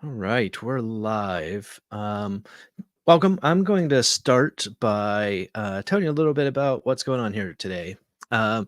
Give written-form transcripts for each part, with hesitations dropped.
All right, we're live. Welcome. I'm going to start by telling you a little bit about what's going on here today. Um,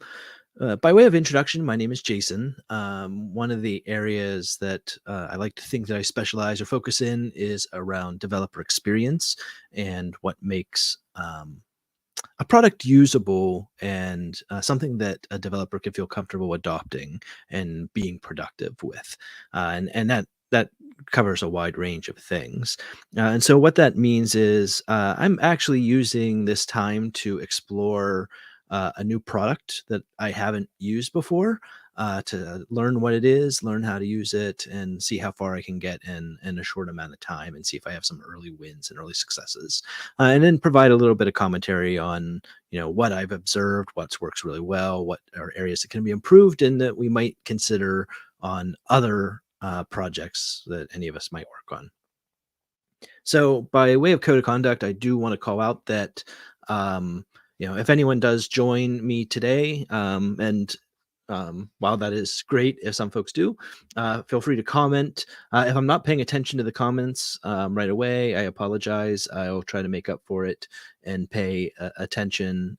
by way of introduction, my name is Jason. One of the areas that I like to think that I specialize or focus in is around developer experience and what makes a product usable and something that a developer can feel comfortable adopting and being productive with, and that covers a wide range of things. And so what that means is I'm actually using this time to explore a new product that I haven't used before. To learn what it is, learn how to use it, and see how far I can get in a short amount of time, and see if I have some early wins and early successes, and then provide a little bit of commentary on what I've observed, what's works really well, what are areas that can be improved, and that we might consider on other projects that any of us might work on. So, by way of code of conduct, I do want to call out that if anyone does join me today, and while that is great, if some folks do, feel free to comment. If I'm not paying attention to the comments right away, I apologize. I'll try to make up for it and pay attention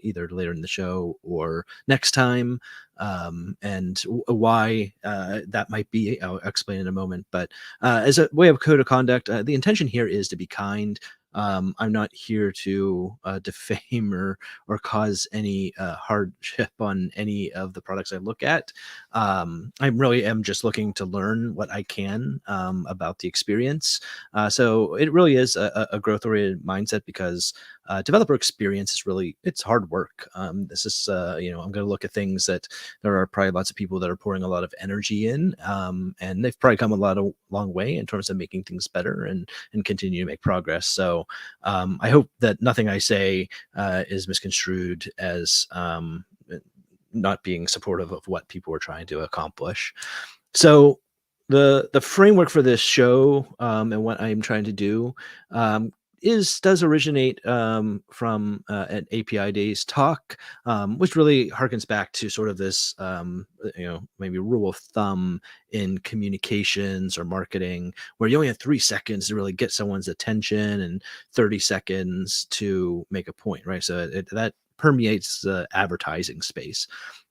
either later in the show or next time. And why that might be, I'll explain in a moment. But as a way of code of conduct, the intention here is to be kind. I'm not here to defame or cause any hardship on any of the products I look at. I really am just looking to learn what I can about the experience. So it really is a growth oriented mindset because developer experience is really it's hard work. This is I'm going to look at things that there are probably lots of people that are pouring a lot of energy in, and they've probably come a long way in terms of making things better and continue to make progress. So I hope that nothing I say is misconstrued as not being supportive of what people are trying to accomplish. So the framework for this show and what I'm trying to do um, does originate from an API Days talk, which really harkens back to sort of this maybe rule of thumb in communications or marketing, where you only have 3 seconds to really get someone's attention and 30 seconds to make a point, right? So that permeates the advertising space.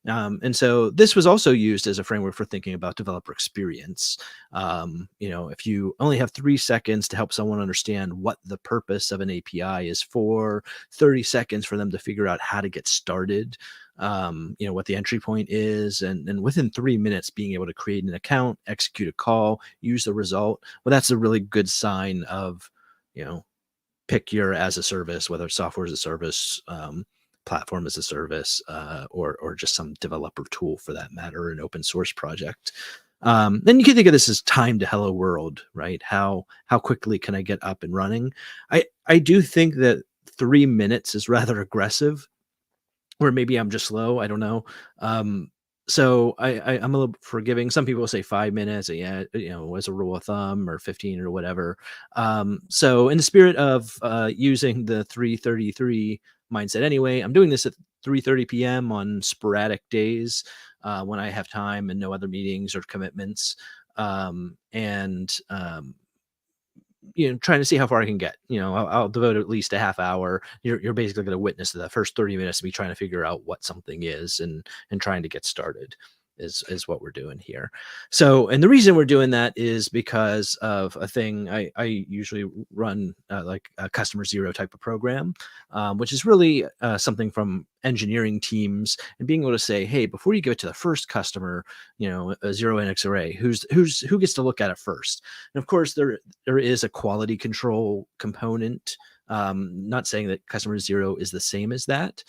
And so this was also used as a framework for thinking about developer experience. If you only have 3 seconds to help someone understand what the purpose of an API is for, 30 seconds for them to figure out how to get started, what the entry point is, and within 3 minutes being able to create an account, execute a call, use the result. Well, that's a really good sign of, you know, pick your as a service, whether it's software as a service, platform as a service, or just some developer tool for that matter, an open source project. Then you can think of this as time to hello world, right? How quickly can I get up and running? I do think that 3 minutes is rather aggressive, or maybe I'm just slow. I don't know. So I'm a little forgiving. Some people say 5 minutes, yeah, as a rule of thumb, or 15 or whatever. So in the spirit of using the 3:33 mindset, anyway, I'm doing this at 3:30 p.m. on sporadic days when I have time and no other meetings or commitments. And trying to see how far I can get. I'll devote at least a half hour. You're basically going to witness the first 30 minutes of me trying to figure out what something is and trying to get started is what we're doing here. So, and the reason we're doing that is because of a thing I usually run, like a customer zero type of program, which is really something from engineering teams and being able to say, hey, before you give it to the first customer, a zero index array, who gets to look at it first. And of course, there is a quality control component. Not saying that customer zero is the same as that.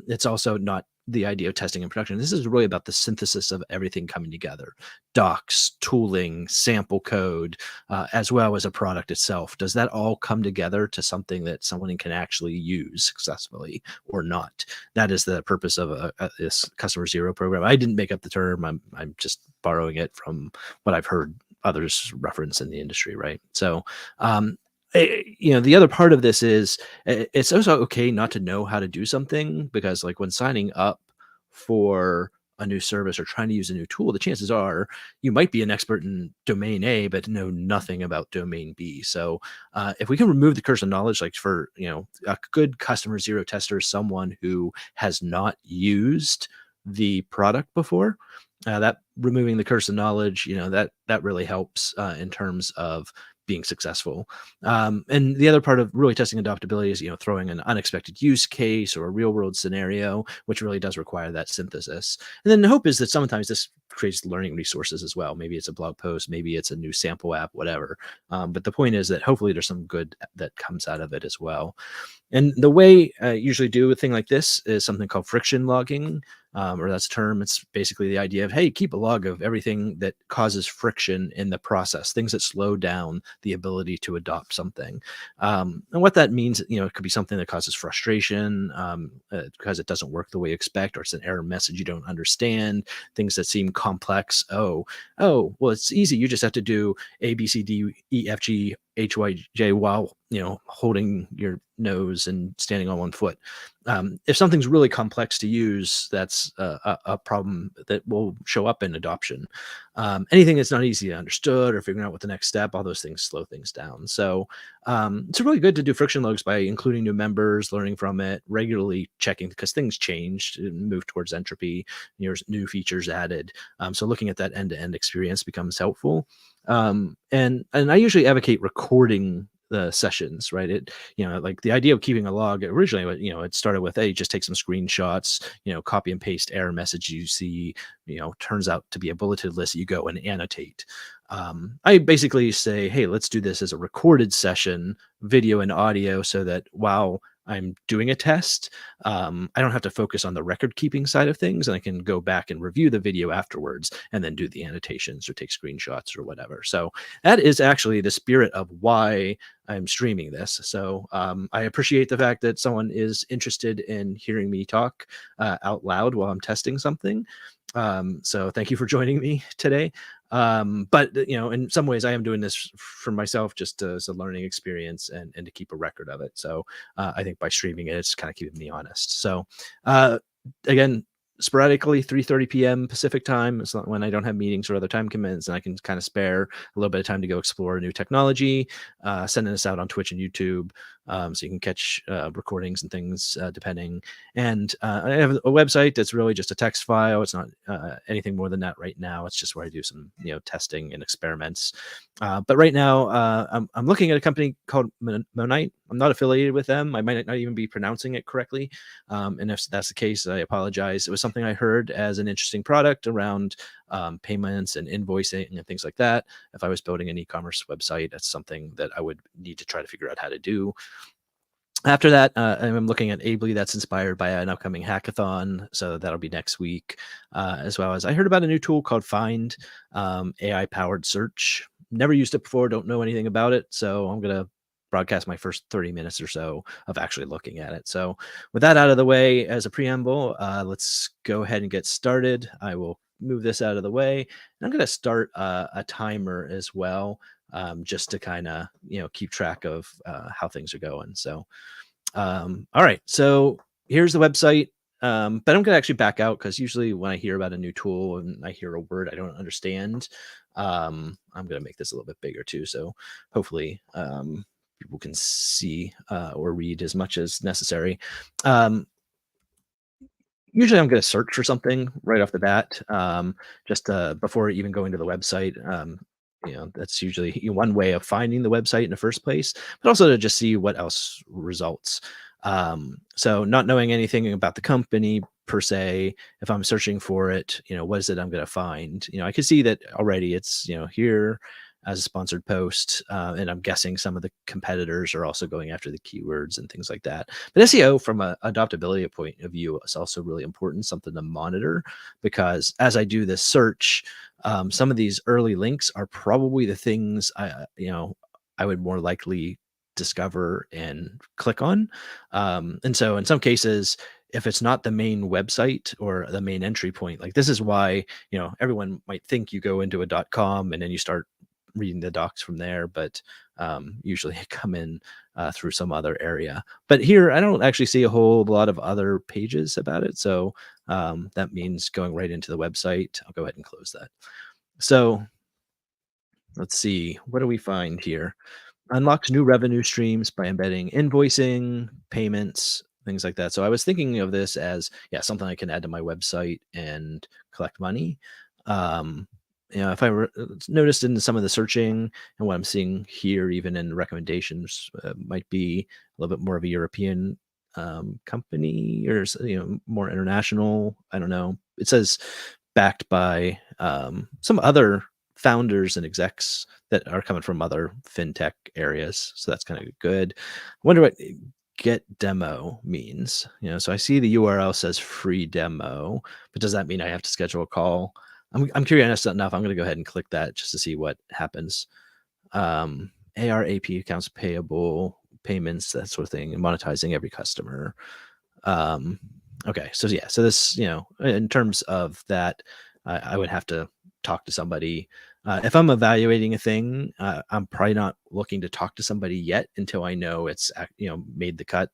It's also not the idea of testing and production. This is really about the synthesis of everything coming together: docs, tooling, sample code, as well as a product itself. Does that all come together to something that someone can actually use successfully or not? That is the purpose of this customer zero program. I didn't make up the term. I'm just borrowing it from what I've heard others reference in the industry, right? So, the other part of this is it's also okay not to know how to do something, because like when signing up for a new service or trying to use a new tool, the chances are you might be an expert in domain A, but know nothing about domain B. So if we can remove the curse of knowledge, like for a good customer zero tester, is someone who has not used the product before. That removing the curse of knowledge, that really helps in terms of being successful. And the other part of really testing adaptability is throwing an unexpected use case or a real world scenario, which really does require that synthesis. And then the hope is that sometimes this creates learning resources as well. Maybe it's a blog post, maybe it's a new sample app, whatever. But the point is that hopefully there's some good that comes out of it as well. And the way I usually do a thing like this is something called friction logging, or that's a term. It's basically the idea of, hey, keep a log of everything that causes friction in the process, things that slow down the ability to adopt something. And what that means, it could be something that causes frustration because it doesn't work the way you expect, or it's an error message you don't understand, things that seem complex. Well, it's easy. You just have to do A, B, C, D, E, F, G, HYJ while holding your nose and standing on one foot. If something's really complex to use, that's a problem that will show up in adoption. Anything that's not easy to understood or figuring out what the next step, all those things slow things down. So it's really good to do friction logs by including new members, learning from it, regularly checking because things changed and move towards entropy. There's new features added. So looking at that end-to-end experience becomes helpful. And I usually advocate recording the sessions, right? Like the idea of keeping a log originally, it started with, hey, just take some screenshots, copy and paste error message you see, turns out to be a bulleted list, you go and annotate. I basically say, hey, let's do this as a recorded session, video and audio, so that while I'm doing a test, I don't have to focus on the record keeping side of things, and I can go back and review the video afterwards and then do the annotations or take screenshots or whatever. So that is actually the spirit of why I'm streaming this. So I appreciate the fact that someone is interested in hearing me talk out loud while I'm testing something. So thank you for joining me today. But in some ways I am doing this for myself, just as a learning experience and to keep a record of it. So I think by streaming it, it's kind of keeping me honest. So again, sporadically 3:30 p.m. Pacific time. It's not when I don't have meetings or other time commitments, and I can kind of spare a little bit of time to go explore new technology. Sending this out on Twitch and YouTube, so you can catch recordings and things depending. And I have a website that's really just a text file. It's not anything more than that right now. It's just where I do some testing and experiments. But right now, I'm looking at a company called Monite. I'm not affiliated with them. I might not even be pronouncing it correctly. And if that's the case, I apologize. It was something I heard as an interesting product around payments and invoicing and things like that. If I was building an e-commerce website, that's something that I would need to try to figure out how to do. After that, I'm looking at Ably. That's inspired by an upcoming hackathon, so that'll be next week. As well as I heard about a new tool called Find, AI-powered search. Never used it before, don't know anything about it, so I'm gonna broadcast my first 30 minutes or so of actually looking at it. So with that out of the way as a preamble, let's go ahead and get started. I will move this out of the way, and I'm gonna start a timer as well, just to kind of keep track of how things are going. So all right, so here's the website. But I'm gonna actually back out because usually when I hear about a new tool and I hear a word I don't understand, I'm gonna make this a little bit bigger too, so hopefully people can see or read as much as necessary. Um, Usually I'm going to search for something right off the bat, just before even going to the website. That's usually one way of finding the website in the first place, but also to just see what else results. So not knowing anything about the company per se, if I'm searching for it, what is it I'm going to find? I can see that already it's, here as a sponsored post. And I'm guessing some of the competitors are also going after the keywords and things like that. But SEO from a adoptability point of view is also really important, something to monitor, because as I do this search, some of these early links are probably the things I would more likely discover and click on. And so in some cases, if it's not the main website or the main entry point, like this is why, everyone might think you go into a .com and then you start reading the docs from there, but usually I come in through some other area. But here I don't actually see a whole lot of other pages about it. So That means going right into the website. I'll go ahead and close that. So let's see, what do we find here? Unlocks new revenue streams by embedding invoicing, payments, things like that. So I was thinking of this as, yeah, something I can add to my website and collect money. Um, if I noticed in some of the searching and what I'm seeing here, even in recommendations, might be a little bit more of a European company or more international. I don't know. It says backed by some other founders and execs that are coming from other fintech areas. So that's kind of good. I wonder what get demo means. So I see the URL says free demo, but does that mean I have to schedule a call? I'm curious enough. I'm going to go ahead and click that just to see what happens. ARAP accounts payable, payments, that sort of thing, and monetizing every customer. Um, okay, so yeah, so this, in terms of that, I would have to talk to somebody. If I'm evaluating a thing, I'm probably not looking to talk to somebody yet until I know it's made the cut.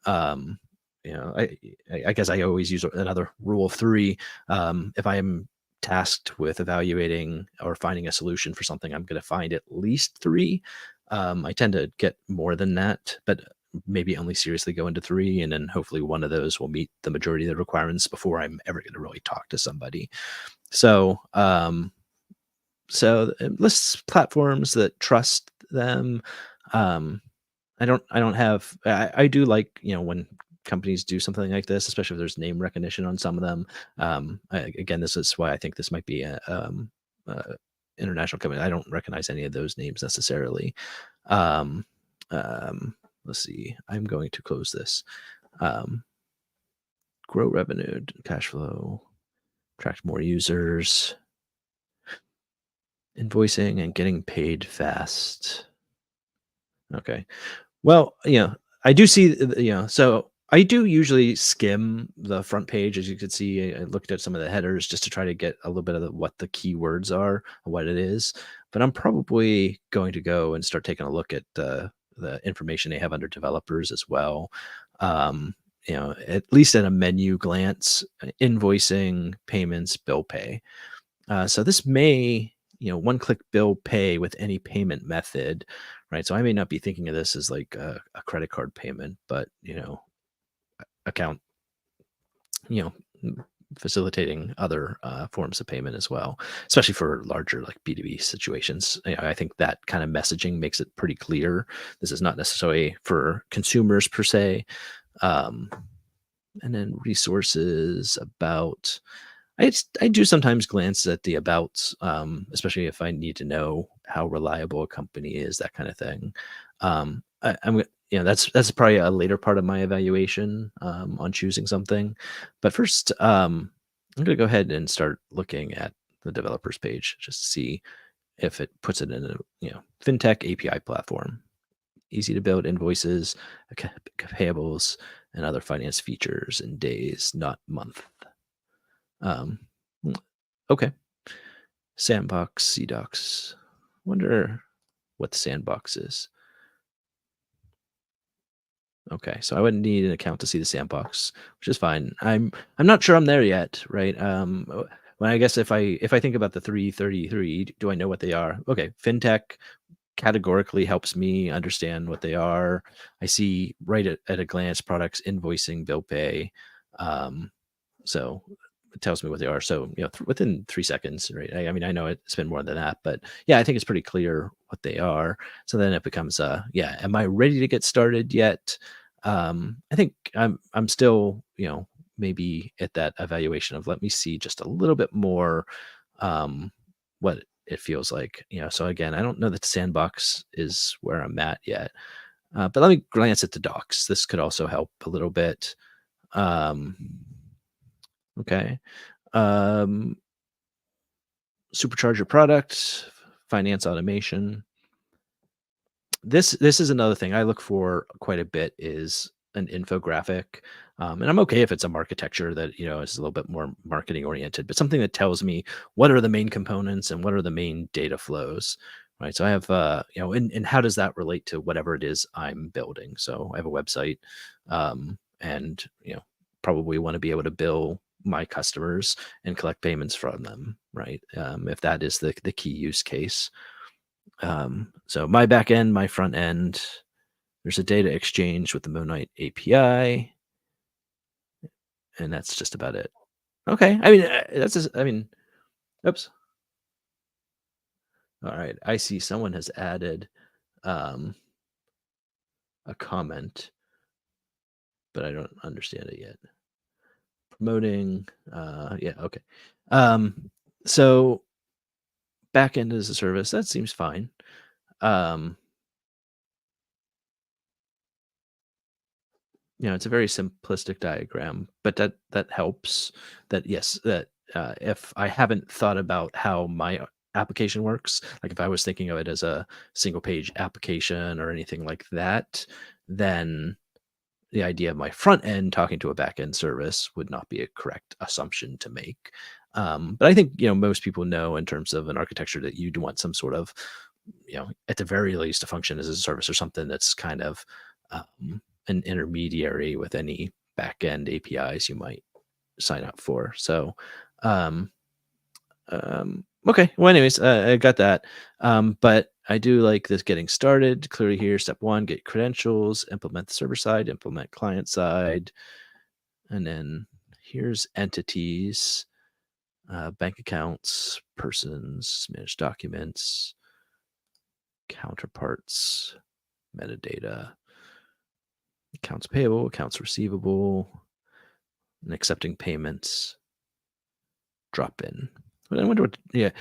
Um, I guess I always use another rule of three. If I am tasked with evaluating or finding a solution for something, I'm going to find at least three. I tend to get more than that, but maybe only seriously go into three, and then hopefully one of those will meet the majority of the requirements before I'm ever going to really talk to somebody. So, lists platforms that trust them. Um, I don't have. I do like when companies do something like this, especially if there's name recognition on some of them. Again, this is why I think this might be a international company. I don't recognize any of those names necessarily. Um, let's see. I'm going to close this. Um, grow revenue, cash flow, attract more users, invoicing, and getting paid fast. Okay. Well, I do see, so I do usually skim the front page, as you could see. I looked at some of the headers just to try to get a little bit of what the keywords are, what it is. But I'm probably going to go and start taking a look at the information they have under developers as well. Um, at least at a menu glance, invoicing, payments, bill pay. So this may, one click bill pay with any payment method, right? So I may not be thinking of this as like a credit card payment, but, account, you know, facilitating other forms of payment as well, especially for larger like B2B situations. I think that kind of messaging makes it pretty clear. This is not necessarily for consumers per se. Um, and then resources about I do sometimes glance at the abouts, especially if I need to know how reliable a company is, that kind of thing. That's probably a later part of my evaluation on choosing something. But first, I'm going to go ahead and start looking at the developers page just to see if it puts it in a fintech API platform, easy to build invoices, payables, and other finance features in days, not month. Um, mm, okay. Sandbox, CDocs. Wonder what the sandbox is. Okay, so I wouldn't need an account to see the sandbox, which is fine. I'm not sure I'm there yet, right? When I guess if I think about the 333, do I know what they are? Okay, fintech categorically helps me understand what they are. I see right at a glance products, invoicing, bill pay. Um, so it tells me what they are. So, within 3 seconds, right? I mean, I know it's been more than that, but yeah, I think it's pretty clear what they are. So then it becomes, yeah, am I ready to get started yet? I think I'm still, maybe at that evaluation of let me see just a little bit more, what it feels like. So again, I don't know that the sandbox is where I'm at yet. But let me glance at the docs. This could also help a little bit. Um, okay. Um, supercharge your product, finance automation. This is another thing I look for quite a bit is an infographic. And I'm okay if it's a architecture that, is a little bit more marketing oriented, but something that tells me what are the main components and what are the main data flows. Right. So I have, and how does that relate to whatever it is I'm building? So I have a website, and, probably want to be able to bill my customers and collect payments from them, right? If that is the key use case. So my back end, my front end, there's a data exchange with the Monite API, and that's just about it. Okay. I mean, that's just, I mean, oops. All right. I see someone has added um, a comment, but I don't understand it yet. Promoting. Yeah. Okay. Um, so backend as a service, that seems fine. Um, it's a very simplistic diagram, but that helps. That yes, that if I haven't thought about how my application works, like if I was thinking of it as a single page application or anything like that, then the idea of my front end talking to a back end service would not be a correct assumption to make. But I think most people know in terms of an architecture that you'd want some sort of at the very least a function as a service or something that's kind of an intermediary with any back end APIs you might sign up for. So um, okay. Well, anyways, I got that. But I do like this getting started. Clearly here, step one, get credentials, implement the server side, implement client side, and then here's entities, bank accounts, persons, manage documents, counterparts, metadata, accounts payable, accounts receivable, and accepting payments, drop in. But I wonder what, yeah.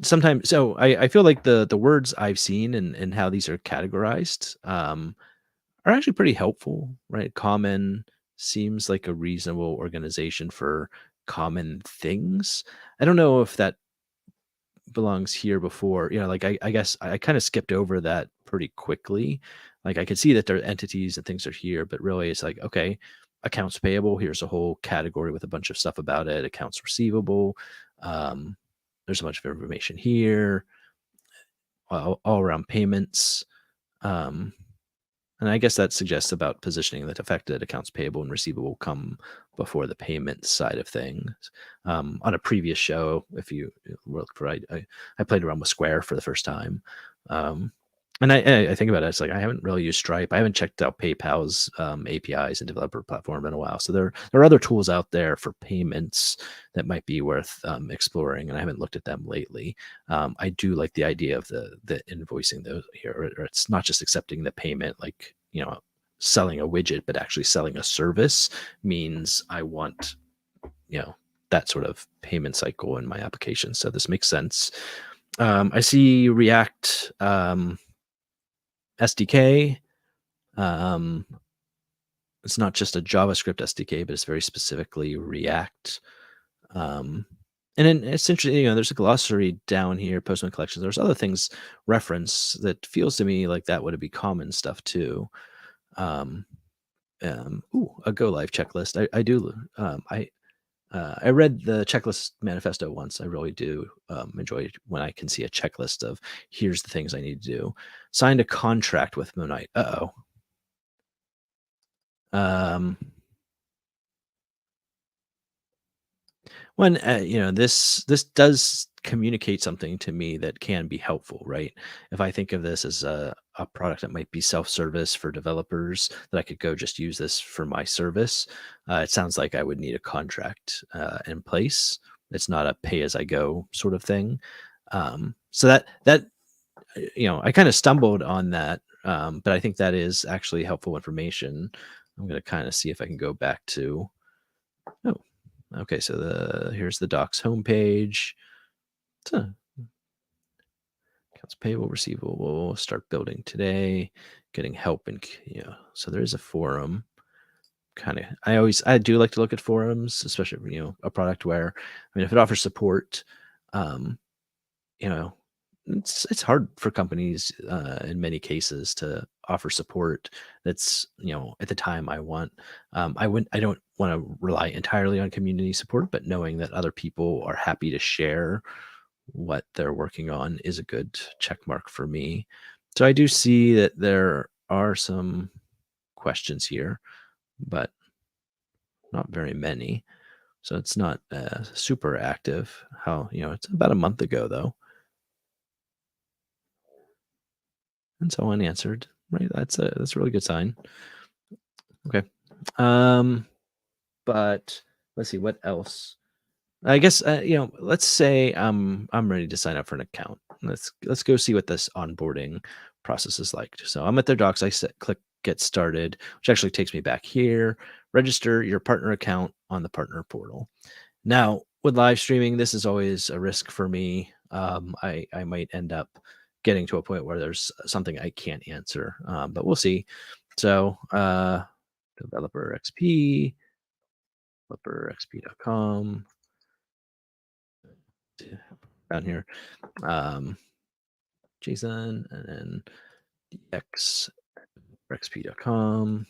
Sometimes, so I feel like the words I've seen and how these are categorized are actually pretty helpful, right? Common seems like a reasonable organization for common things. I don't know if that belongs here before. Like I guess I kind of skipped over that pretty quickly. Like I could see that there are entities and things are here, but really it's like, okay, accounts payable, here's a whole category with a bunch of stuff about it. Accounts receivable. Um, there's a bunch of information here, all around payments. Um, and I guess that suggests about positioning that affected accounts payable and receivable come before the payment side of things. On a previous show, if you look for, I played around with Square for the first time. Um, and I think about it, it's like I haven't really used Stripe. I haven't checked out PayPal's APIs and developer platform in a while. So there are other tools out there for payments that might be worth exploring, and I haven't looked at them lately. I do like the idea of the invoicing those here, or it's not just accepting the payment, like selling a widget, but actually selling a service means I want you know that sort of payment cycle in my application. So this makes sense. I see React SDK. Um, it's not just a JavaScript SDK, but it's very specifically React. Um, and then essentially, there's a glossary down here, Postman collections. There's other things reference that feels to me like that would be common stuff too. Um, a go live checklist. I do. I read the checklist manifesto once. I really do enjoy when I can see a checklist of here's the things I need to do. Signed a contract with Moonite. Uh oh. When this does communicate something to me that can be helpful, right? If I think of this as a product that might be self-service for developers, that I could go just use this for my service, it sounds like I would need a contract in place. It's not a pay-as-I-go sort of thing. So I kind of stumbled on that, but I think that is actually helpful information. I'm going to kind of see if I can go back to. Oh, okay, so here's the docs homepage. Huh, accounts payable, receivable, start building today, getting help and so there is a forum. Kind of, I do like to look at forums, especially a product where if it offers support, um, you know, it's hard for companies in many cases to offer support that's at the time I want. I don't want to rely entirely on community support, but knowing that other people are happy to share what they're working on is a good check mark for me. So I do see that there are some questions here, but not very many. So it's not super active. It's about a month ago though, and so unanswered. Right, that's a really good sign. Okay, um, but let's see what else. I guess let's say I'm ready to sign up for an account. Let's go see what this onboarding process is like. So I'm at their docs. Click get started, which actually takes me back here. Register your partner account on the partner portal. Now, with live streaming, this is always a risk for me. I might end up getting to a point where there's something I can't answer, but we'll see. So, developer XP, developerxp.com down here, um, Jason, and then xp.com.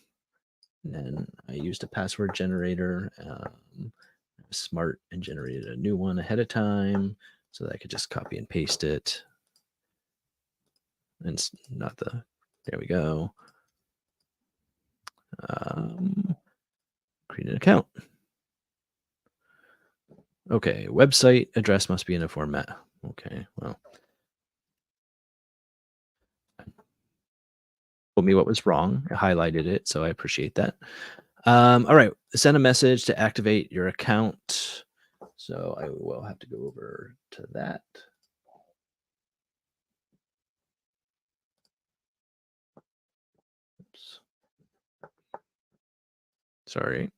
And then I used a password generator, smart, and generated a new one ahead of time so that I could just copy and paste it. And it's not the, there we go. Um, create an account. Okay, website address must be in a format. Okay, well, told me what was wrong. I highlighted it, so I appreciate that. All right, send a message to activate your account. So I will have to go over to that. Oops. Sorry.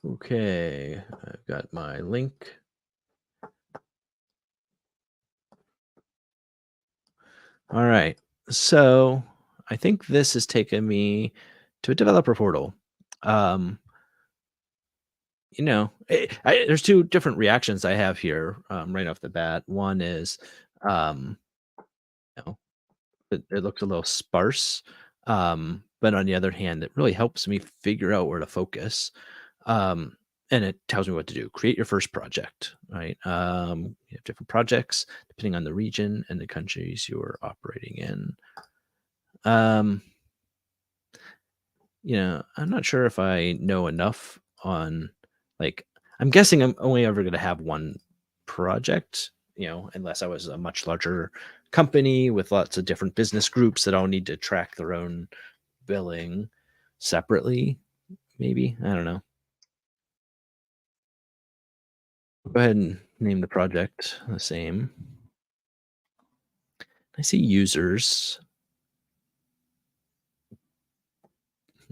Okay, I've got my link. All right. So I think this has taken me to a developer portal. Um, there's two different reactions I have here right off the bat. One is, um, you know, it looks a little sparse, but on the other hand, it really helps me figure out where to focus. And it tells me what to do. Create your first project, right? You have different projects depending on the region and the countries you're operating in. Um, I'm not sure if I know enough on, like, I'm guessing I'm only ever going to have one project, unless I was a much larger company with lots of different business groups that all need to track their own billing separately. Maybe. I don't know. Go ahead and name the project the same. I see users.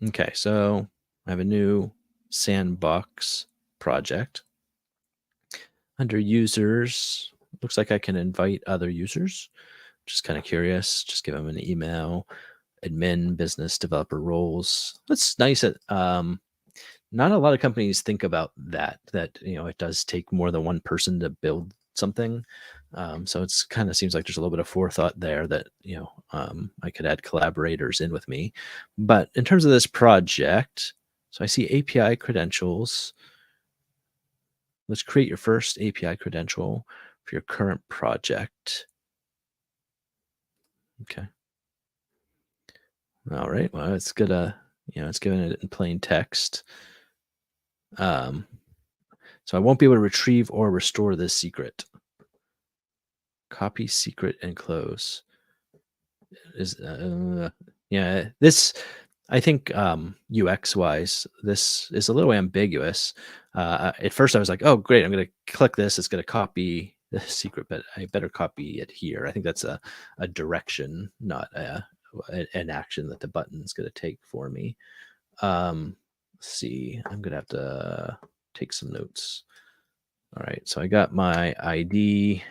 Okay, so I have a new sandbox project. Under users, looks like I can invite other users. Just kind of curious. Just give them an email. Admin, business developer roles. That's nice. Not a lot of companies think about that. That it does take more than one person to build something. So it's kind of seems like there's a little bit of forethought there that I could add collaborators in with me. But in terms of this project, so I see API credentials. Let's create your first API credential for your current project. Okay. All right. Well, it's good. It's given it in plain text. Um, so I won't be able to retrieve or restore this secret. Copy secret and close is yeah. This I think UX wise, this is a little ambiguous. At first, I was like, "Oh, great! I'm going to click this. It's going to copy the secret, but I better copy it here." I think that's a direction, not an action that the button's going to take for me. Let's see. I'm going to have to take some notes. All right. So I got my ID,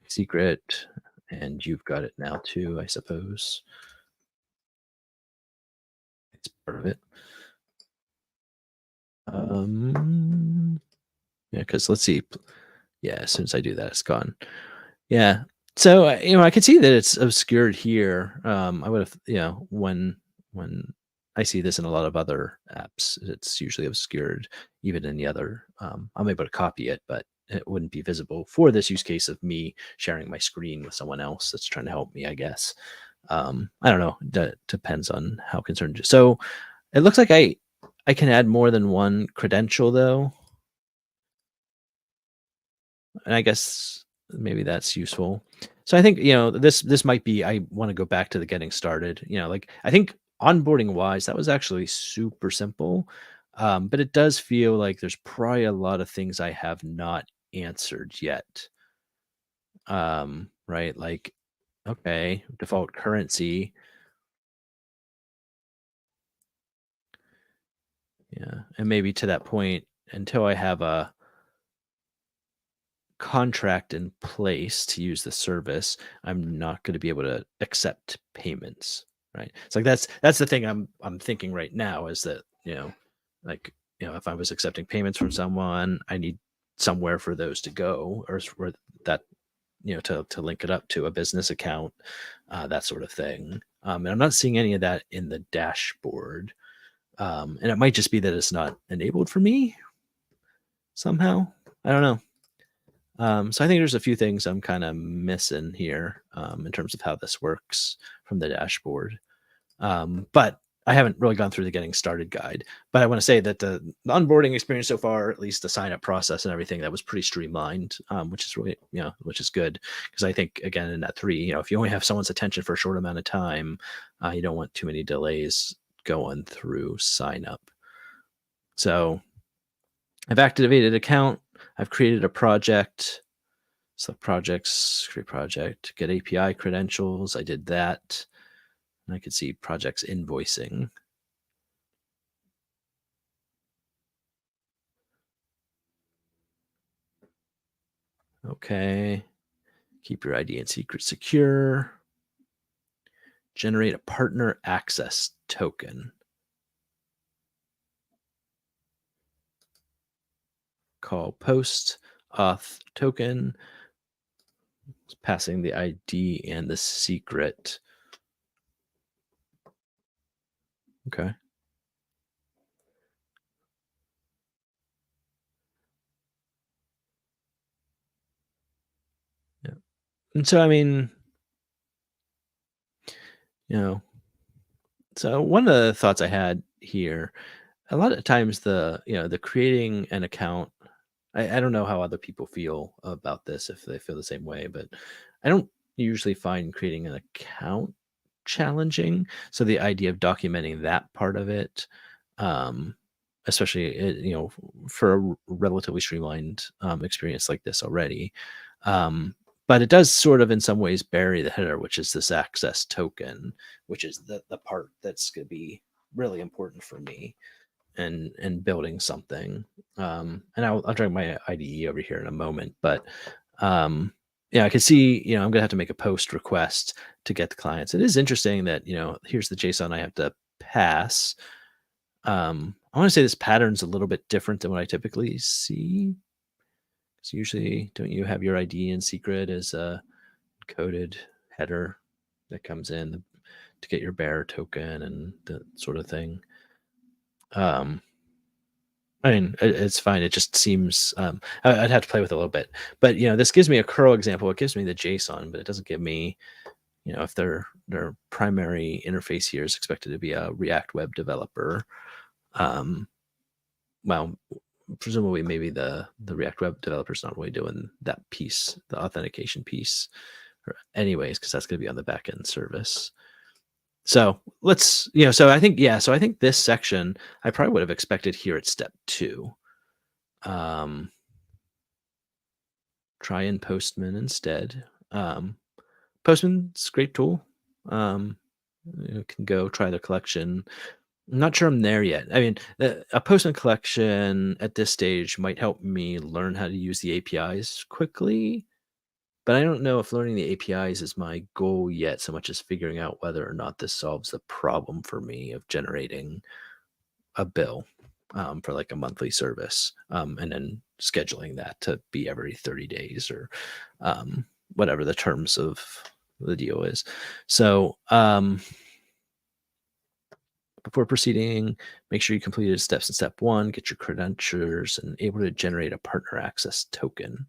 secret, and you've got it now too, I suppose. It's part of it. Yeah, because let's see. Yeah, as soon as I do that, it's gone. Yeah. So I can see that it's obscured here. I would have, when I see this in a lot of other apps, it's usually obscured. Even in the other, I'm able to copy it, but it wouldn't be visible for this use case of me sharing my screen with someone else that's trying to help me, I guess. I don't know. That depends on how concerned. So it looks like I can add more than one credential though, and I guess maybe that's useful. So I think this might be. I want to go back to the getting started. Like I think onboarding wise, that was actually super simple, but it does feel like there's probably a lot of things I have not answered yet. Right? Like okay, default currency. Yeah, and maybe to that point, until I have a contract in place to use the service, I'm not going to be able to accept payments, right? It's like that's the thing I'm thinking right now is that, like, if I was accepting payments from someone, I need somewhere for those to go or for that, to link it up to a business account, that sort of thing. And I'm not seeing any of that in the dashboard. And it might just be that it's not enabled for me somehow. I don't know. So I think there's a few things I'm kind of missing here in terms of how this works from the dashboard. But I haven't really gone through the getting started guide. But I want to say that the onboarding experience so far, at least the sign up process and everything, that was pretty streamlined, which is really, which is good. Because I think, again, in that three, if you only have someone's attention for a short amount of time, you don't want too many delays going through sign up. So I've activated account. I've created a project. Select projects, create project, get API credentials. I did that. And I could see projects invoicing. Okay. Keep your ID and secret secure. Generate a partner access token. Call post auth token. Passing the ID and the secret. Okay. Yeah. And so, I mean, you know, so one of the thoughts I had here, a lot of times the creating an account, I don't know how other people feel about this, if they feel the same way, but I don't usually find creating an account challenging. So the idea of documenting that part of it, um, especially for a relatively streamlined experience like this already, um, but it does sort of in some ways bury the header, which is this access token, which is the part that's going to be really important for me and building something. And I'll drag my IDE over here in a moment, but yeah, I can see, I'm gonna have to make a post request to get the clients. It is interesting that, here's the JSON I have to pass. I want to say this pattern's a little bit different than what I typically see. Because usually, don't you have your ID and secret as a coded header that comes in to get your bearer token and that sort of thing? Um, I mean, it's fine. It just seems I'd have to play with it a little bit. But this gives me a curl example. It gives me the JSON, but it doesn't give me, if their primary interface here is expected to be a React web developer. Um, well, presumably maybe the React web developer's not really doing that piece, the authentication piece, anyways, because that's going to be on the backend service. So let's, so I think, so I think this section I probably would have expected here at step 2. Um, try in Postman instead. Postman's a great tool. You can go try the collection. I'm not sure I'm there yet. I mean, a Postman collection at this stage might help me learn how to use the APIs quickly, but I don't know if learning the APIs is my goal yet, so much as figuring out whether or not this solves the problem for me of generating a bill for like a monthly service, and then scheduling that to be every 30 days or whatever the terms of the deal is. So, before proceeding, make sure you completed steps in step one, get your credentials, and able to generate a partner access token.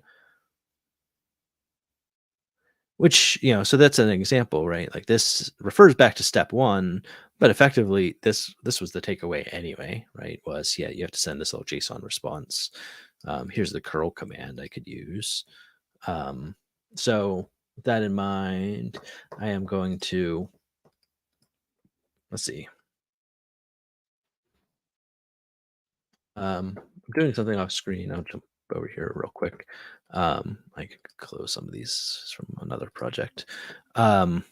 Which, so that's an example, right? Like this refers back to step one, but effectively this was the takeaway anyway, right? Was yeah, you have to send this little JSON response. Here's the curl command I could use. Um, so with that in mind, I am going to let's see. I'm doing something off screen. I'll jump over here real quick. I could close some of these from another project. Um,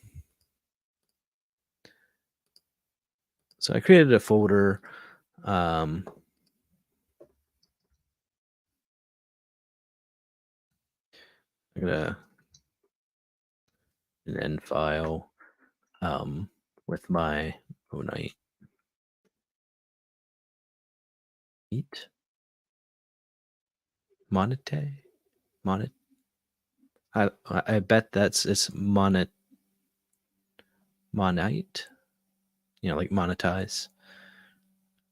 so I created a folder. Um, I'm gonna an end file with my Monite Monite Monite. I bet it's Monite. Like monetize.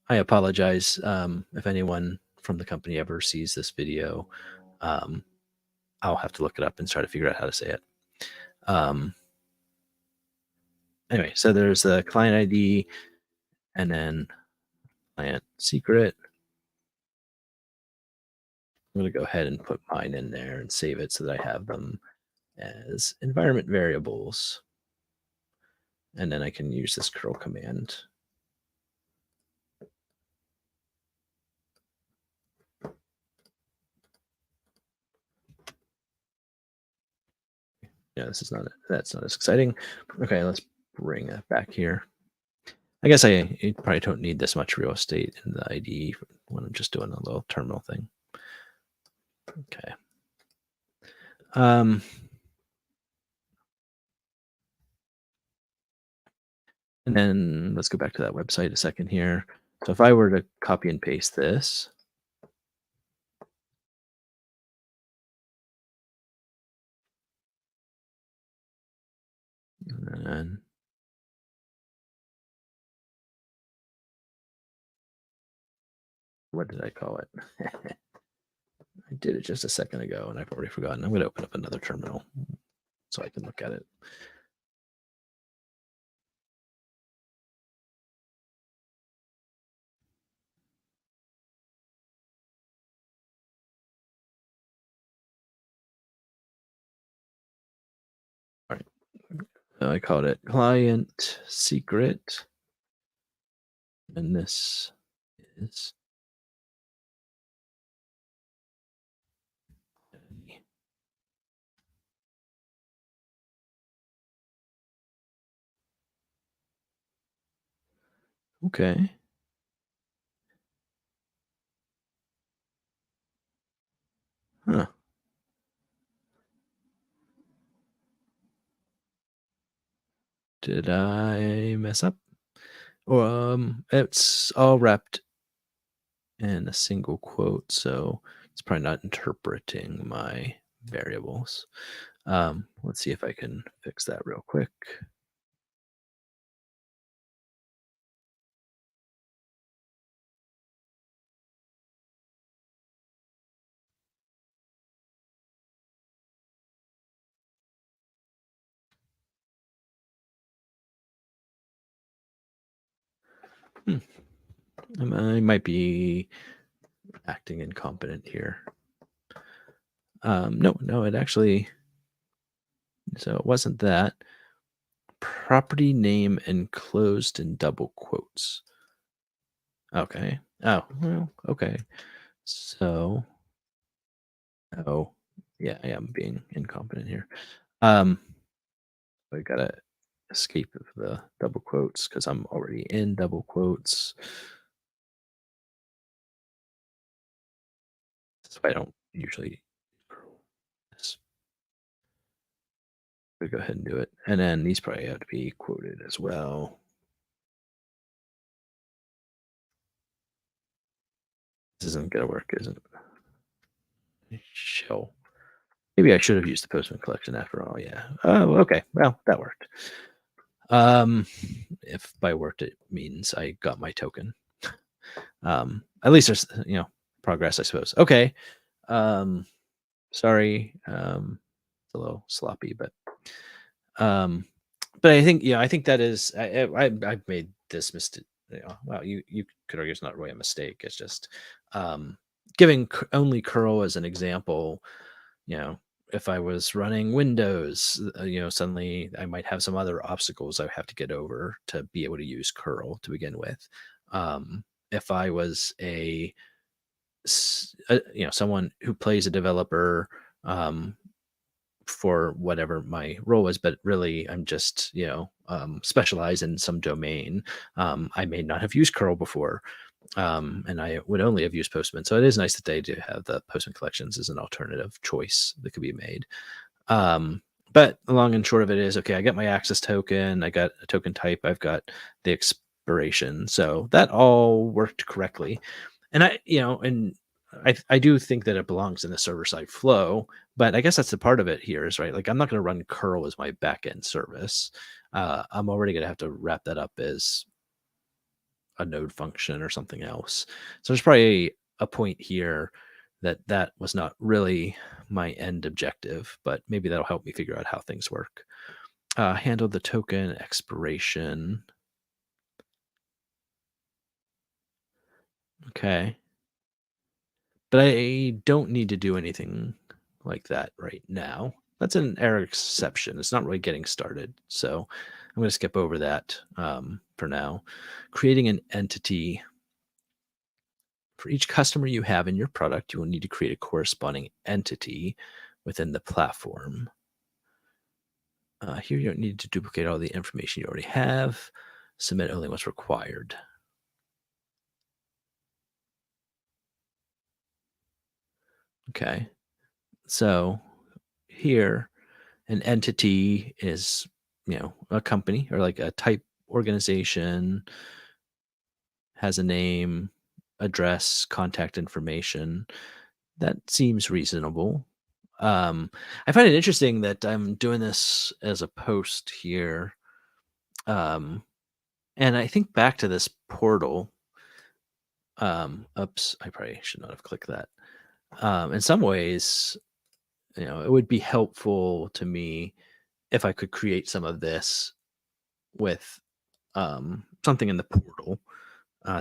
I apologize if anyone from the company ever sees this video. Um, I'll have to look it up and try to figure out how to say it. Um, anyway, so there's the client ID and then client secret. I'm going to go ahead and put mine in there and save it so that I have them as environment variables. And then I can use this curl command. Yeah, that's not as exciting. Okay, let's bring that back here. I guess you probably don't need this much real estate in the ID when I'm just doing a little terminal thing. Okay. Um, and then let's go back to that website a second here. So if I were to copy and paste this, and then what did I call it? I did it just a second ago and I've already forgotten. I'm going to open up another terminal so I can look at it. All right. I called it client secret. And this is okay. Huh. Did I mess up? It's all wrapped in a single quote, so it's probably not interpreting my variables. Let's see if I can fix that real quick. Hmm. I might be acting incompetent here. No, it actually. So it wasn't that. Property name enclosed in double quotes. Okay. Oh, well, okay. So, oh, yeah, I am being incompetent here. Um, I gotta escape of the double quotes because I'm already in double quotes. That's why I don't usually just go ahead and do it. And then these probably have to be quoted as well. This isn't gonna work, is it? Shell. Maybe I should have used the Postman collection after all. Yeah. Oh, okay. Well, that worked. Um, if by worked it means I got my token. At least there's progress, I suppose. Okay. Um, sorry. It's a little sloppy, um, but I think I think that is I've made this mistake. Well, you could argue it's not really a mistake. It's just um, giving only curl as an example. You know, if I was running Windows, suddenly I might have some other obstacles I have to get over to be able to use curl to begin with. If I was someone who plays a developer, um, for whatever my role is, but really I'm just, specialize in some domain. I may not have used curl before, and I would only have used Postman. So it is nice that they do have the Postman collections as an alternative choice that could be made. Um, but the long and short of it is, okay, I got my access token, I got a token type, I've got the expiration. So that all worked correctly. And I do think that it belongs in the server side flow, but I guess that's the part of it here is right. Like I'm not going to run curl as my backend service. I'm already going to have to wrap that up as a node function or something else. So there's probably a point here that was not really my end objective, but maybe that'll help me figure out how things work. Handle the token expiration. Okay. But I don't need to do anything like that right now. That's an error exception. It's not really getting started. So I'm going to skip over that for now. Creating an entity. For each customer you have in your product, you will need to create a corresponding entity within the platform. Here, you don't need to duplicate all the information you already have. Submit only what's required. Okay. So here, an entity is, a company or like a type organization, has a name, address, contact information. That seems reasonable. I find it interesting that I'm doing this as a post here. Um, and I think back to this portal. Oops, I probably should not have clicked that. In some ways, it would be helpful to me if I could create some of this with something in the portal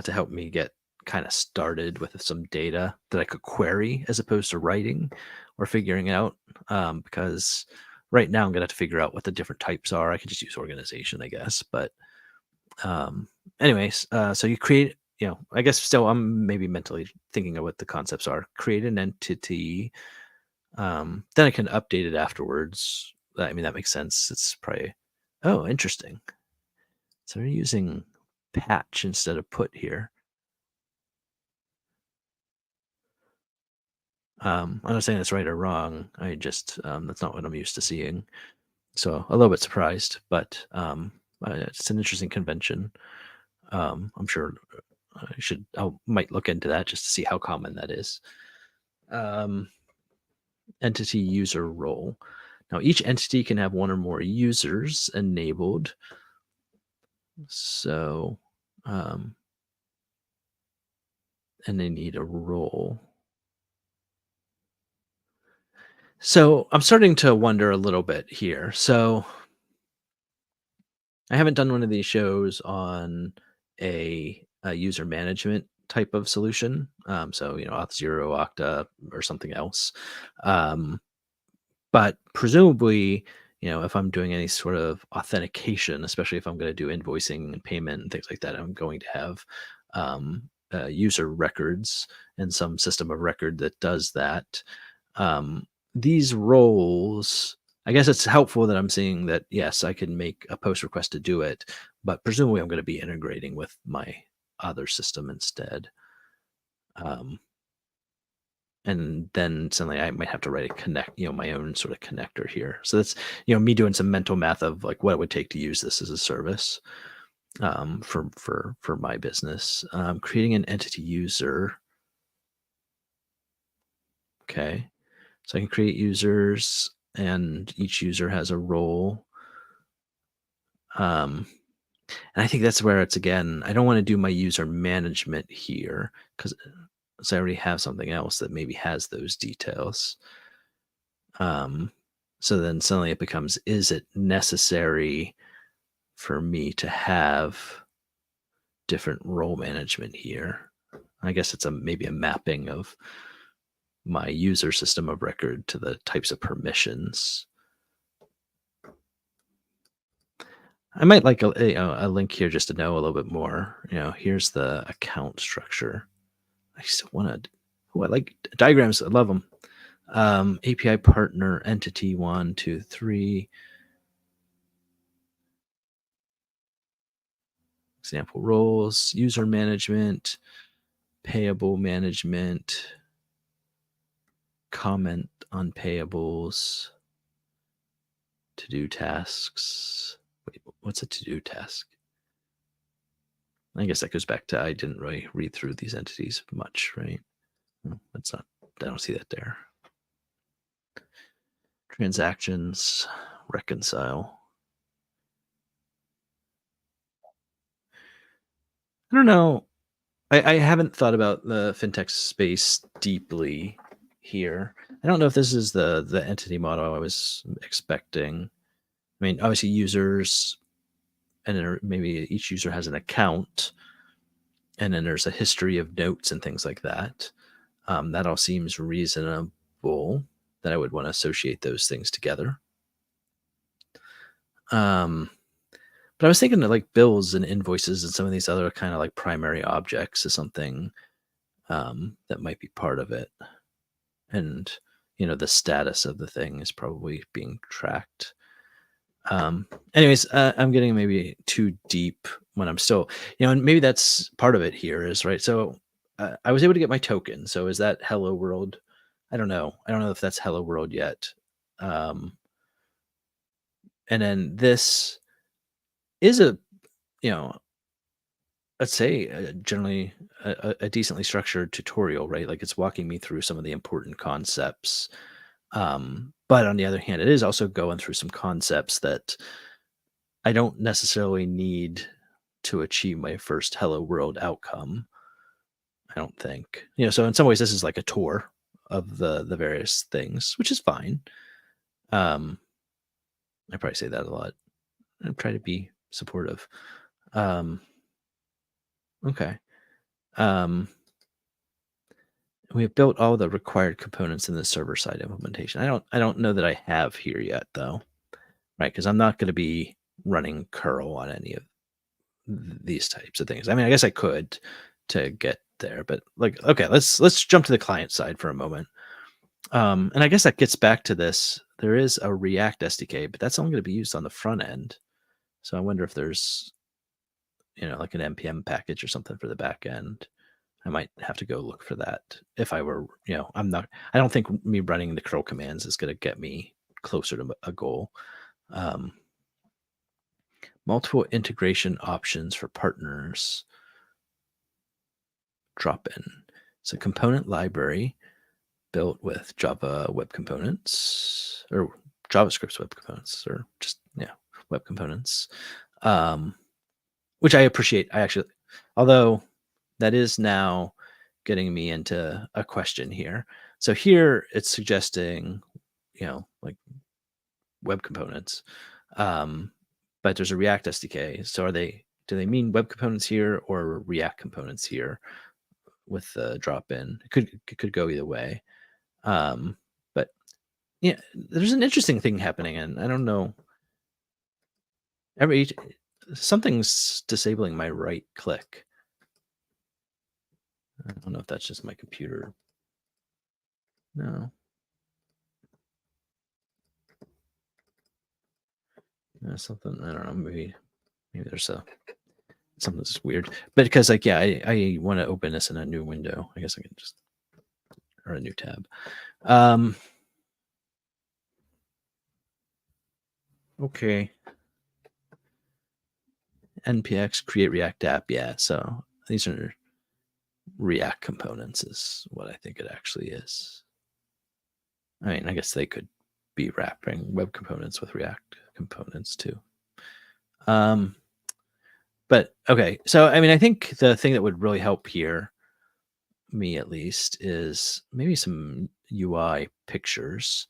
to help me get kind of started with some data that I could query as opposed to writing or figuring out. Because right now I'm gonna have to figure out what the different types are. I could just use organization, I guess. But um, anyways, so you create. I guess still I'm maybe mentally thinking of what the concepts are. Create an entity. Then I can update it afterwards. I mean that makes sense. It's probably interesting. So they're using patch instead of put here. I'm not saying it's right or wrong. I just that's not what I'm used to seeing. So a little bit surprised, but it's an interesting convention. I'm sure I might look into that just to see how common that is. Um, entity user role. Now each entity can have one or more users enabled. So um, and they need a role. So I'm starting to wonder a little bit here. So I haven't done one of these shows on a user management type of solution. So Auth0, Okta, or something else. Um, but presumably, if I'm doing any sort of authentication, especially if I'm going to do invoicing and payment and things like that, I'm going to have user records and some system of record that does that. These roles, I guess it's helpful that I'm seeing that, yes, I can make a post request to do it, but presumably I'm going to be integrating with my other system instead. Um, and then suddenly I might have to write a connect, my own sort of connector here. So that's, me doing some mental math of like what it would take to use this as a service for my business. Creating an entity user. Okay. So I can create users and each user has a role. Um, And I think that's where it's again, I don't want to do my user management here because I already have something else that maybe has those details. Um, so then suddenly it becomes, is it necessary for me to have different role management here? I guess it's a maybe a mapping of my user system of record to the types of permissions. I might like a link here just to know a little bit more. Here's the account structure. I still want to. Oh, I like diagrams. I love them. API partner entity 1, 2, 3. Example roles, user management, payable management, comment on payables, to do tasks. Wait, what's a to do task? I guess that goes back to I didn't really read through these entities much, right? That's not, I don't see that there. Transactions, reconcile. I don't know. I haven't thought about the fintech space deeply here. I don't know if this is the entity model I was expecting. I mean, obviously users, and then maybe each user has an account, and then there's a history of notes and things like that. That all seems reasonable that I would want to associate those things together. Um, but I was thinking of like bills and invoices and some of these other kind of like primary objects is something that might be part of it. And, the status of the thing is probably being tracked. Anyways, I'm getting maybe too deep when I'm still, and maybe that's part of it here is right. So I was able to get my token. So is that Hello World? I don't know. I don't know if that's Hello World yet. Um, and then this is a, you know, let's say generally a decently structured tutorial, right? Like it's walking me through some of the important concepts. But on the other hand, it is also going through some concepts that I don't necessarily need to achieve my first Hello World outcome. I don't think. So in some ways this is like a tour of the various things, which is fine. Um, I probably say that a lot. I try to be supportive. Um, okay. Um, we have built all the required components in the server side implementation. I don't know that I have here yet though, right? Because I'm not going to be running curl on any of these types of things. I mean, I guess I could to get there, but like, okay, let's jump to the client side for a moment. And I guess that gets back to this. There is a React SDK, but that's only going to be used on the front end. So I wonder if there's, like an npm package or something for the back end. I might have to go look for that if I were, I don't think me running the curl commands is going to get me closer to a goal. Um, Multiple integration options for partners. Drop in. It's a component library built with Java web components or JavaScript web components or just, web components, which I appreciate. Although that is now getting me into a question here. So here it's suggesting, like web components, but there's a React SDK. So do they mean web components here or React components here with the drop in? It could go either way. But yeah, there's an interesting thing happening, and I don't know. Every Something's disabling my right click. I don't know if that's just my computer. No, something. I don't know. Maybe there's something's weird. But because like I want to open this in a new window. I guess I can just or a new tab. Okay. npx create React app. Yeah. So these are React components is what I think it actually is. I mean, I guess they could be wrapping web components with React components too. Um, But okay, so I mean, I think the thing that would really help here, me at least, is maybe some UI pictures,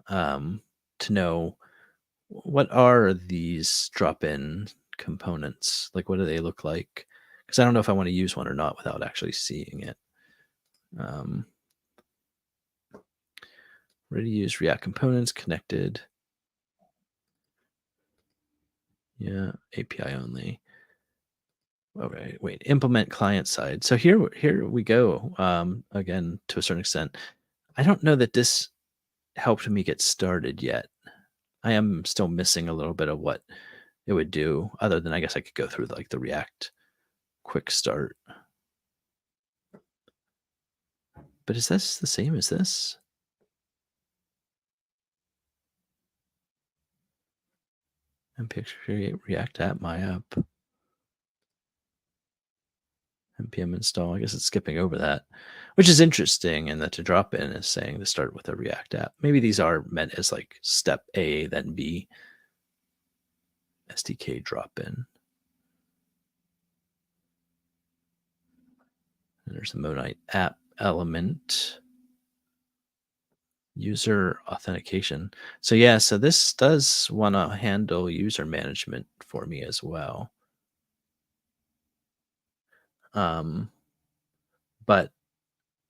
um, to know what are these drop-in components? Like, what do they look like? Because I don't know if I want to use one or not without actually seeing it. Um, Ready to use React components connected. Yeah, API only. Okay, wait. Implement client side. So here we go. Again, to a certain extent, I don't know that this helped me get started yet. I am still missing a little bit of what it would do, other than I guess I could go through like the React quick start. But is this the same as this? npm create React app, my app, npm install. I guess it's skipping over that, which is interesting. And that to drop in is saying to start with a React app. Maybe these are meant as like step A, then B, SDK drop in. And there's the Monite app element. User authentication. So yeah, so this does want to handle user management for me as well. Um, but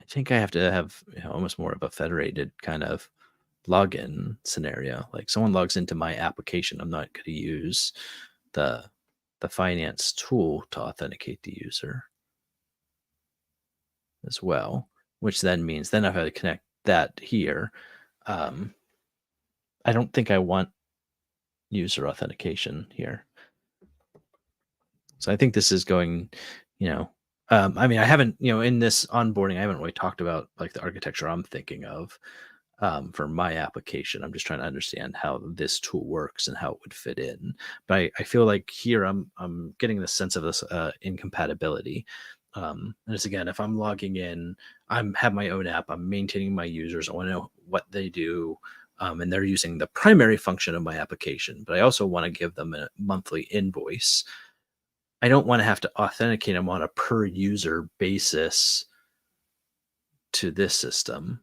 I think I have to have almost more of a federated kind of login scenario. Like someone logs into my application, I'm not going to use the the finance tool to authenticate the user as well, which then means then I've got to connect that here. Um, I don't think I want user authentication here. So I think this is going, you know, I mean, I haven't, in this onboarding, I haven't really talked about like the architecture I'm thinking of for my application. I'm just trying to understand how this tool works and how it would fit in. But I feel like here I'm getting the sense of this incompatibility. And it's again, if I'm logging in, I'm have my own app. I'm maintaining my users. I want to know what they do. And they're using the primary function of my application, but I also want to give them a monthly invoice. I don't want to have to authenticate them on a per user basis to this system,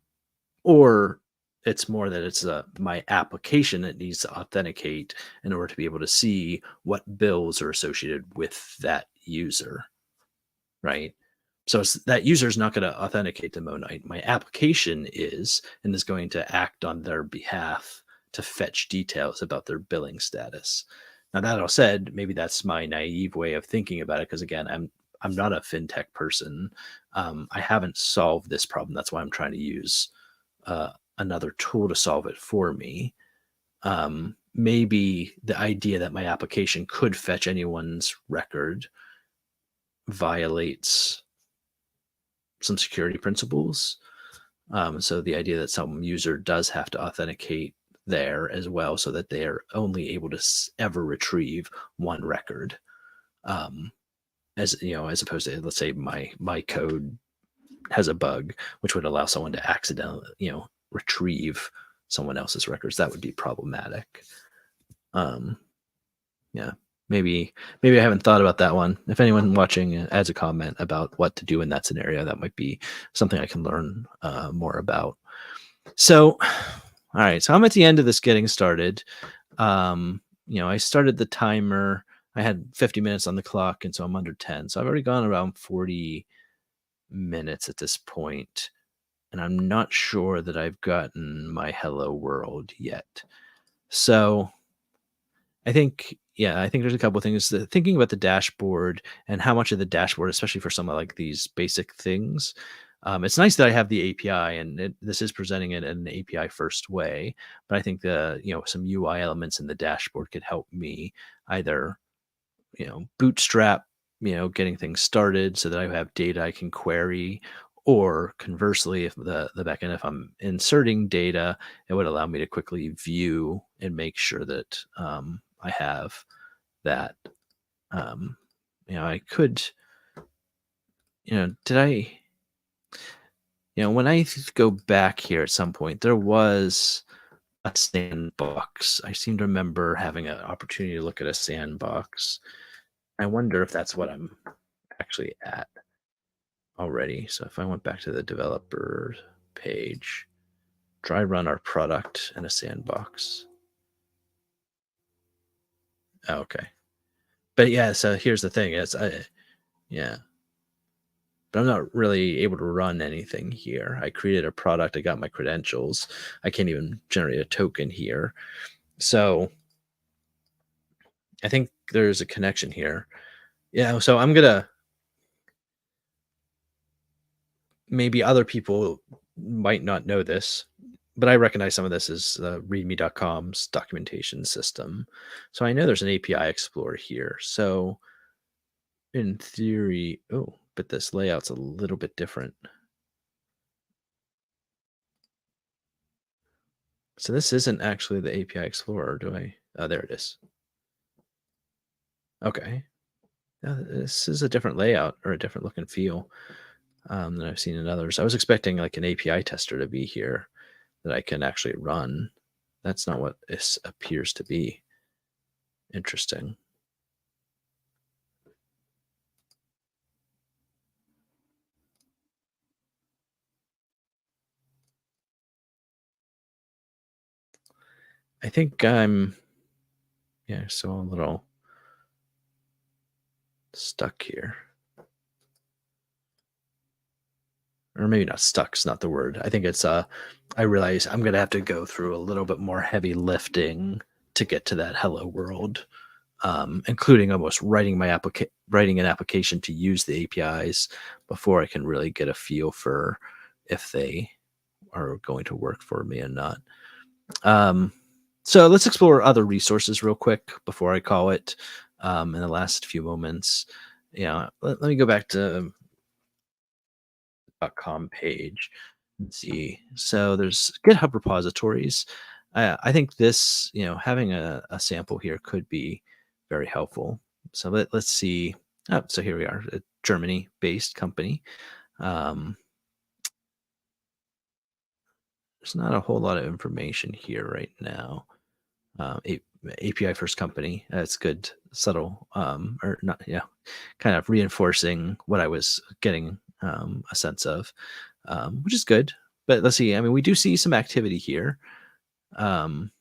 or it's more that it's my application that needs to authenticate in order to be able to see what bills are associated with that user, right? So it's, that user is not going to authenticate to Monite. My application is, and is going to act on their behalf to fetch details about their billing status. Now that all said, maybe that's my naive way of thinking about it because again, I'm not a fintech person. I haven't solved this problem. That's why I'm trying to use another tool to solve it for me. Maybe the idea that my application could fetch anyone's record violates some security principles. So the idea that some user does have to authenticate there as well, so that they are only able to ever retrieve one record, as as opposed to let's say my code has a bug which would allow someone to accidentally retrieve someone else's records. That would be problematic. Um, yeah, maybe I haven't thought about that one. If anyone watching adds a comment about what to do in that scenario, that might be something I can learn more about. So, all right, so I'm at the end of this getting started. I started the timer. I had 50 minutes on the clock, and so I'm under 10. So I've already gone around 40 minutes at this point, and I'm not sure that I've gotten my hello world yet. So I think there's a couple of things. Thinking about the dashboard and how much of the dashboard, especially for some of like these basic things, it's nice that I have the API and this is presenting it in an API first way. But I think some UI elements in the dashboard could help me either bootstrap getting things started so that I have data I can query, or conversely, if the backend, if I'm inserting data, it would allow me to quickly view and make sure that I have that. I could, did I, when I go back here at some point, there was a sandbox. I seem to remember having an opportunity to look at a sandbox. I wonder if that's what I'm actually at already. So if I went back to the developer page, try run our product in a sandbox. Oh, okay. But yeah, so here's the thing is yeah, but I'm not really able to run anything here. I created a product, I got my credentials. I can't even generate a token here. So I think there's a connection here. Yeah, so I'm gonna maybe other people might not know this, but I recognize some of this as readme.com's documentation system. So I know there's an API Explorer here. So in theory, oh, but this layout's a little bit different. So this isn't actually the API Explorer, do I? Oh, there it is. Okay. This is a different layout or a different look and feel than I've seen in others. I was expecting like an API tester to be here that I can actually run. That's not what this appears to be. Interesting. I think I'm, yeah, so a little stuck here. Or maybe not stuck's not the word. I think it's I realize I'm gonna have to go through a little bit more heavy lifting to get to that hello world, including almost writing an application to use the APIs before I can really get a feel for if they are going to work for me and not. Um, so let's explore other resources real quick before I call it in the last few moments. Yeah, let me go back to .com page and see. So there's GitHub repositories. I think this, having a sample here could be very helpful. So let's see. Oh, so here we are, a Germany-based company. Um, there's not a whole lot of information here right now. A, API first company. That's good, subtle, or not, kind of reinforcing what I was getting a sense of, which is good. But let's see. I mean, we do see some activity here. Um,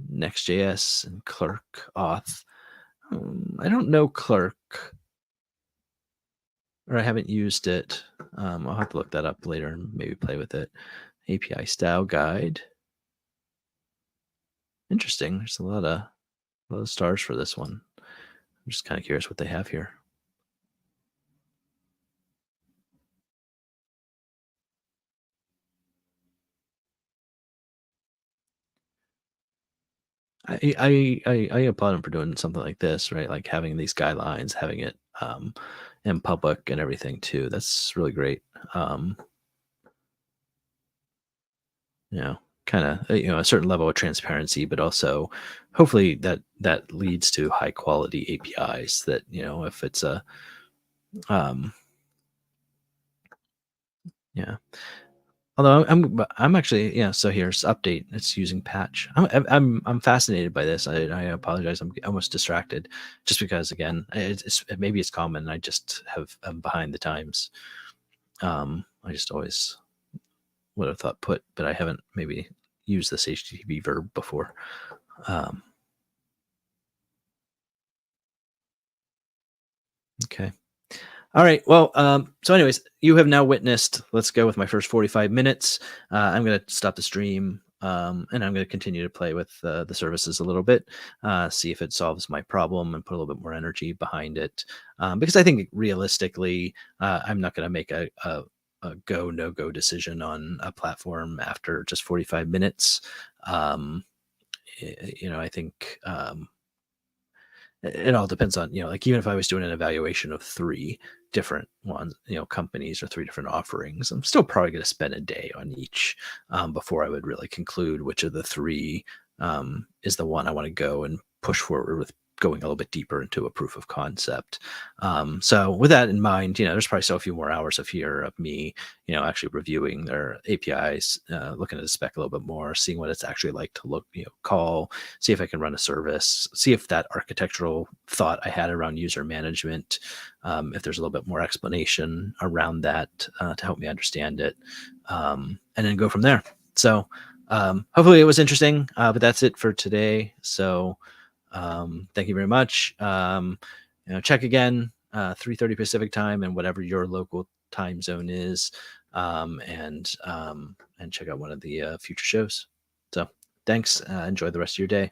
Next.js and Clerk auth. I don't know Clerk, or I haven't used it. I'll have to look that up later and maybe play with it. API style guide. Interesting. There's a lot of stars for this one. I'm just kind of curious what they have here. I applaud him for doing something like this, right? Like having these guidelines, having it in public and everything too. That's really great. Um, you know, kind of a certain level of transparency, but also hopefully that leads to high quality APIs. That if it's a yeah. Although I'm actually so here's update. It's using patch. I'm fascinated by this. I apologize. I'm almost distracted, just because again maybe it's common. I just I'm behind the times. I just always would have thought put, but I haven't maybe used this HTTP verb before. Um, okay. All right. Well, so anyways, you have now witnessed. Let's go with my first 45 minutes. I'm going to stop the stream, and I'm going to continue to play with the services a little bit, see if it solves my problem, and put a little bit more energy behind it. Because I think realistically, I'm not going to make a go no go decision on a platform after just 45 minutes. Um, I think. It all depends on like even if I was doing an evaluation of three different ones, companies or three different offerings, I'm still probably going to spend a day on each before I would really conclude which of the three is the one I want to go and push forward with going a little bit deeper into a proof of concept. So with that in mind, there's probably still a few more hours of here of me, actually reviewing their APIs, looking at the spec a little bit more, seeing what it's actually like to call, see if I can run a service, see if that architectural thought I had around user management, if there's a little bit more explanation around that to help me understand it, and then go from there. So hopefully it was interesting, but that's it for today. So thank you very much. Check again, 3:30 Pacific time and whatever your local time zone is, and check out one of the future shows. So thanks. Enjoy the rest of your day.